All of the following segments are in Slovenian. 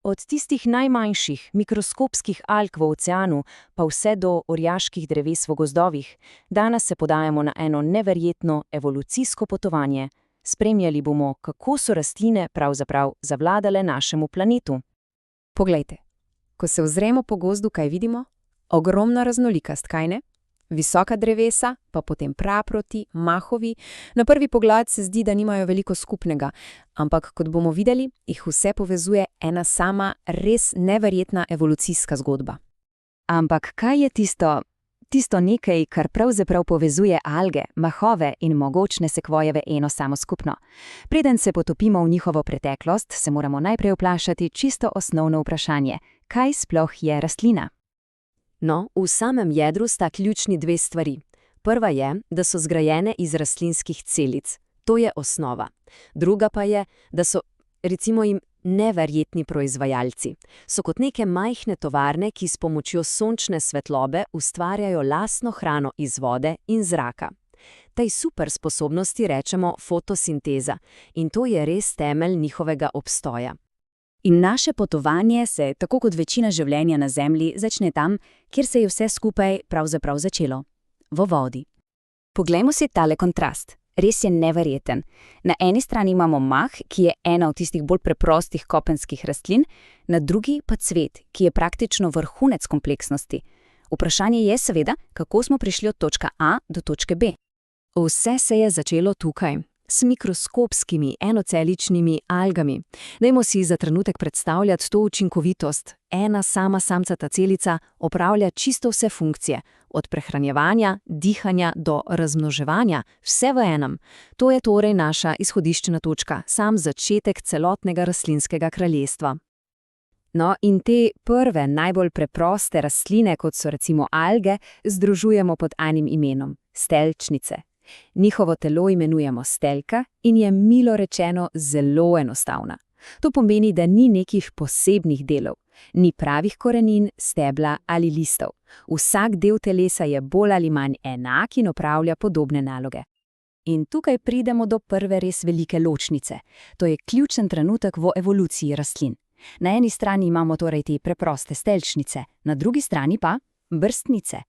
Od tistih najmanjših, mikroskopskih alg v oceanu, pa vse do orjaških dreves v gozdovih, danes se podajamo na eno neverjetno evolucijsko potovanje. Spremljali bomo, kako so rastline pravzaprav zavladale našemu planetu. Poglejte, ko se ozremo po gozdu, kaj vidimo? Ogromna raznolikost, kaj ne? Visoka drevesa, pa potem praproti, mahovi. Na prvi pogled se zdi, da nimajo veliko skupnega, ampak kot bomo videli, jih vse povezuje ena sama res neverjetna evolucijska zgodba. Ampak kaj je tisto nekaj, kar pravzaprav povezuje alge, mahove in mogočne sekvojeve eno samo skupno? Preden se potopimo v njihovo preteklost, se moramo najprej vprašati čisto osnovno vprašanje: kaj sploh je rastlina? No, v samem jedru sta ključni dve stvari. Prva je, da so zgrajene iz rastlinskih celic. To je osnova. Druga pa je, da so, recimo jim, neverjetni proizvajalci. So kot neke majhne tovarne, ki s pomočjo sončne svetlobe ustvarjajo lastno hrano iz vode in zraka. Tej super sposobnosti rečemo fotosinteza in to je res temelj njihovega obstoja. In naše potovanje se, tako kot večina življenja na Zemlji, začne tam, kjer se je vse skupaj pravzaprav začelo – v vodi. Poglejmo si tale kontrast. Res je neverjeten. Na eni strani imamo mah, ki je ena od tistih bolj preprostih kopenskih rastlin, na drugi pa cvet, ki je praktično vrhunec kompleksnosti. Vprašanje je seveda, kako smo prišli od točke A do točke B. Vse se je začelo tukaj, s mikroskopskimi enoceličnimi algami. Dajmo si za trenutek predstavljati to učinkovitost. Ena sama samcata celica opravlja čisto vse funkcije, od prehranjevanja, dihanja do razmnoževanja, vse v enem. To je torej naša izhodiščna točka, sam začetek celotnega rastlinskega kraljestva. No, in te prve, najbolj preproste rastline, kot so recimo alge, združujemo pod enim imenom – stelčnice. Njihovo telo imenujemo stelka in je milo rečeno zelo enostavna. To pomeni, da ni nekih posebnih delov, ni pravih korenin, stebla ali listov. Vsak del telesa je bolj ali manj enak in opravlja podobne naloge. In tukaj pridemo do prve res velike ločnice. To je ključen trenutek v evoluciji rastlin. Na eni strani imamo torej te preproste stelčnice, na drugi strani pa brstnice.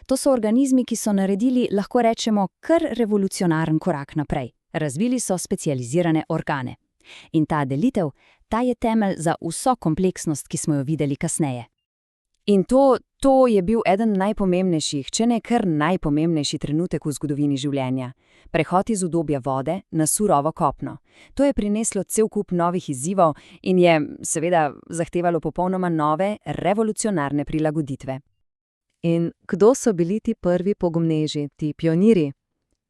To so organizmi, ki so naredili, lahko rečemo, kar revolucionaren korak naprej. Razvili so specializirane organe. In ta delitev, ta je temelj za vso kompleksnost, ki smo jo videli kasneje. In to je bil eden najpomembnejših, če ne kar najpomembnejši trenutek v zgodovini življenja. Prehod iz udobja vode na surovo kopno. To je prineslo cel kup novih izzivov in je, seveda, zahtevalo popolnoma nove, revolucionarne prilagoditve. In kdo so bili ti prvi pogumneži, ti pionirji?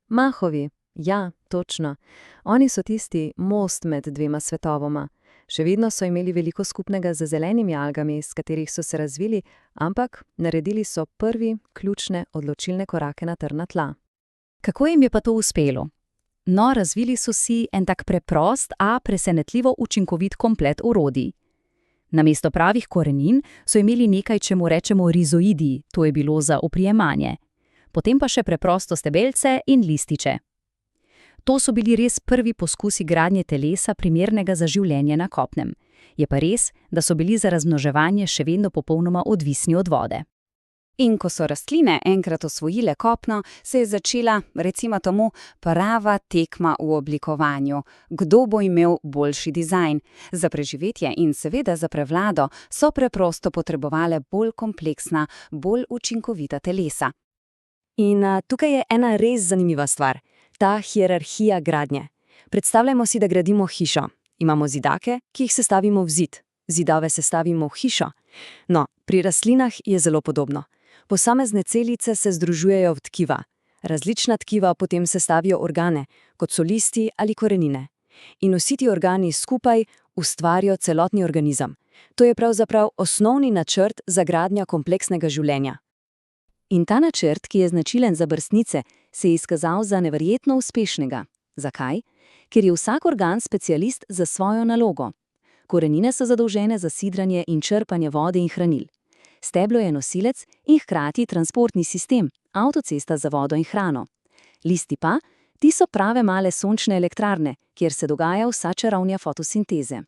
Mahovi, ja, točno. Oni so tisti most med dvema svetovoma. Še vedno so imeli veliko skupnega z zelenimi algami, s katerih so se razvili, ampak naredili so prvi, ključne, odločilne korake na trdna tla. Kako jim je pa to uspelo? No, razvili so si en tak preprost, a presenetljivo učinkovit komplet orodij. Namesto pravih korenin so imeli nekaj, čemu rečemo rizoidi, to je bilo za oprijemanje. Potem pa še preprosto stebelce in lističe. To so bili res prvi poskusi gradnje telesa, primernega za življenje na kopnem. Je pa res, da so bili za razmnoževanje še vedno popolnoma odvisni od vode. In ko so rastline enkrat osvojile kopno, se je začela, recimo temu, prava tekma v oblikovanju. Kdo bo imel boljši dizajn? Za preživetje in seveda za prevlado so preprosto potrebovale bolj kompleksna, bolj učinkovita telesa. In tukaj je ena res zanimiva stvar. Ta hierarhija gradnje. Predstavljamo si, da gradimo hišo. Imamo zidake, ki jih sestavimo v zid. Zidove sestavimo v hišo. No, pri rastlinah je zelo podobno. Posamezne celice se združujejo v tkiva. Različna tkiva potem sestavijo organe, kot so listi ali korenine. In vsi ti organi skupaj ustvarijo celotni organizem. To je pravzaprav osnovni načrt za gradnjo kompleksnega življenja. In ta načrt, ki je značilen za brstnice, se je izkazal za neverjetno uspešnega. Zakaj? Ker je vsak organ specialist za svojo nalogo. Korenine so zadolžene za sidranje in črpanje vode in hranil. Steblo je nosilec in hkrati transportni sistem, avtocesta za vodo in hrano. Listi pa, Ti so prave male sončne elektrarne, kjer se dogaja vsa čarovnja fotosinteze.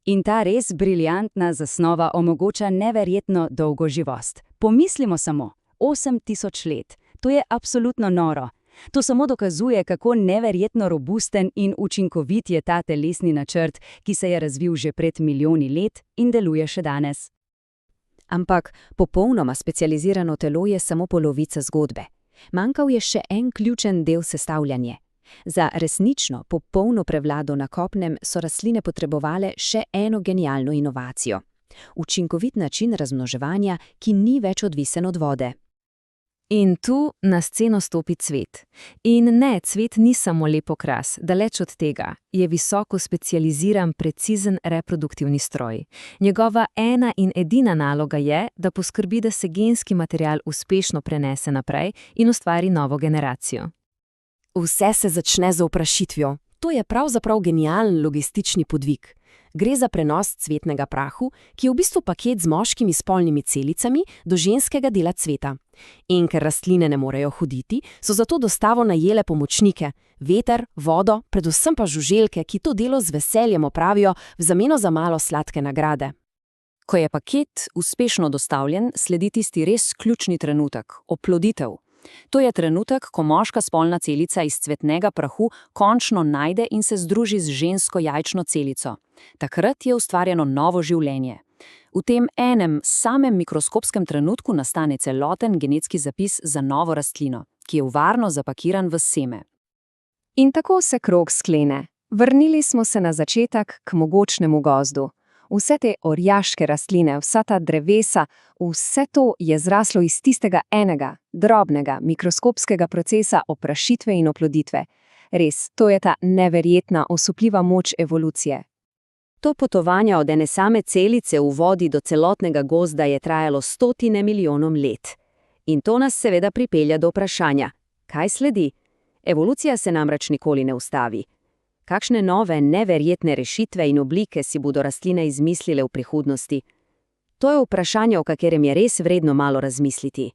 In ta res briljantna zasnova omogoča neverjetno dolgo živost. Pomislimo samo, 8000 let. To je absolutno noro. To samo dokazuje, kako neverjetno robusten in učinkovit je ta telesni načrt, ki se je razvil že pred milijoni let in deluje še danes. Ampak popolnoma specializirano telo je samo polovica zgodbe. Manjkal je še en ključen del sestavljanja. Za resnično popolno prevlado na kopnem so rastline potrebovale še eno genialno inovacijo. Učinkovit način razmnoževanja, ki ni več odvisen od vode. In tu na sceno stopi cvet. In ne, cvet ni samo lep okras, daleč od tega. Je visoko specializiran, precizen reproduktivni stroj. Njegova ena in edina naloga je, da poskrbi, da se genski material uspešno prenese naprej in ustvari novo generacijo. Vse se začne z vprašitvijo. To je pravzaprav genialen logistični podvig. Gre za prenos cvetnega prahu, ki je v bistvu paket z moškimi spolnimi celicami do ženskega dela cveta. In ker rastline ne morejo hoditi, so zato dostavo najele pomočnike, veter, vodo, predvsem pa žuželke, ki to delo z veseljem opravijo v zameno za malo sladke nagrade. Ko je paket uspešno dostavljen, sledi tisti res ključni trenutek – oploditev. To je trenutek, ko moška spolna celica iz cvetnega prahu končno najde in se združi z žensko jajčno celico. Takrat je ustvarjeno novo življenje. V tem enem samem mikroskopskem trenutku nastane celoten genetski zapis za novo rastlino, ki je varno zapakiran v seme. In tako se krog sklene. Vrnili smo se na začetek k mogočnemu gozdu. Vse te orjaške rastline, vsa ta drevesa, vse to je zraslo iz tistega enega, drobnega, mikroskopskega procesa oprašitve in oploditve. Res, to je ta neverjetna, osupljiva moč evolucije. To potovanje od ene same celice v vodi do celotnega gozda je trajalo 100 milijonom let. In to nas seveda pripelje do vprašanja, kaj sledi? Evolucija se namreč nikoli ne ustavi. Kakšne nove, neverjetne rešitve in oblike si bodo rastline izmislile v prihodnosti? To je vprašanje, o katerem je res vredno malo razmisliti.